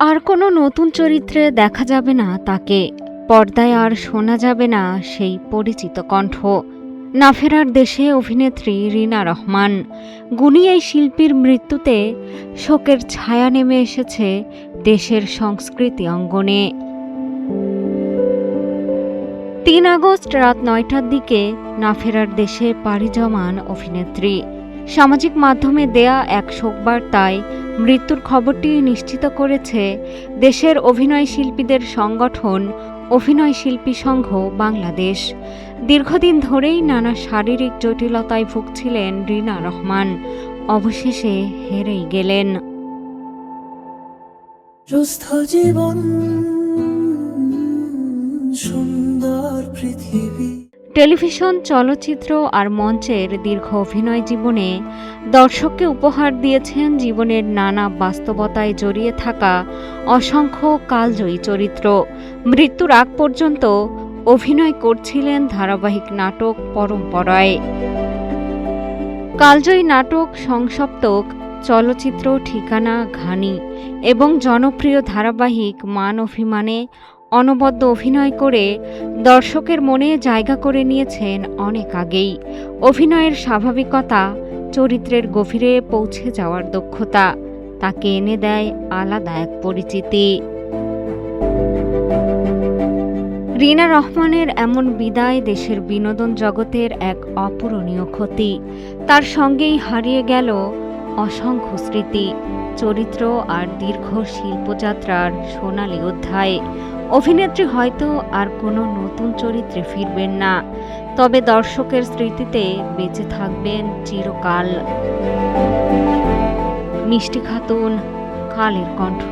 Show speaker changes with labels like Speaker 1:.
Speaker 1: আর কোনো নতুন চরিত্রে দেখা যাবে না তাকে, পর্দায় আর শোনা যাবে না সেই পরিচিত কণ্ঠ। না ফেরার দেশে অভিনেত্রী রিনা রহমান। গুণী এই শিল্পীর মৃত্যুতে শোকের ছায়া নেমে এসেছে দেশের সংস্কৃতি অঙ্গনে। ৩ আগস্ট রাত ৯টার দিকে না ফেরার দেশে পাড়ি জমান অভিনেত্রী। সামাজিক মাধ্যমে দেয়া এক শোকবার্তায় মৃত্যুর খবরটি নিশ্চিত করেছে দেশের অভিনয় শিল্পীদের সংগঠন অভিনয় শিল্পী সংঘ বাংলাদেশ। দীর্ঘদিন ধরেই নানা শারীরিক জটিলতায় ভুগছিলেন রিনা রহমান, অবশেষে হেরেই গেলেন।
Speaker 2: সুস্থ জীবন, সুন্দর পৃথিবী।
Speaker 1: টেলিভিশন, চলচ্চিত্র আর মঞ্চের দীর্ঘ অভিনয় জীবনে দর্শককে উপহার দিয়েছেন জীবনের নানা বাস্তবতায় জড়িয়ে থাকা অসংখ্য কালজয়ী চরিত্র। মৃত্যুর আগ পর্যন্ত অভিনয় করছিলেন ধারাবাহিক নাটক পরম্পরায়। কালজয়ী নাটক সংসপ্তক, চলচ্চিত্র ঠিকানা, ঘানি এবং জনপ্রিয় ধারাবাহিক মান অভিমানে অনবদ্য অভিনয় করে দর্শকের মনে জায়গা করে নিয়েছেন অনেক আগেই। অভিনয়ের স্বাভাবিকতা, চরিত্রের গভীরে পৌঁছে যাওয়ার দক্ষতা তাকে এনে দেয় আলাদা এক পরিচিতি। রিনা রহমানের এমন বিদায় দেশের বিনোদন জগতের এক অপূরণীয় ক্ষতি। তার সঙ্গেই হারিয়ে গেল অসংখ্য স্মৃতি, চরিত্র আর দীর্ঘ শিল্পযাত্রার সোনালী অধ্যায়। অভিনেত্রী হয়তো আর কোনো নতুন চরিত্রে ফিরবেন না, তবে দর্শকের স্মৃতিতে বেঁচে থাকবেন চিরকাল। মিষ্টি খাতুন, কালের কণ্ঠ।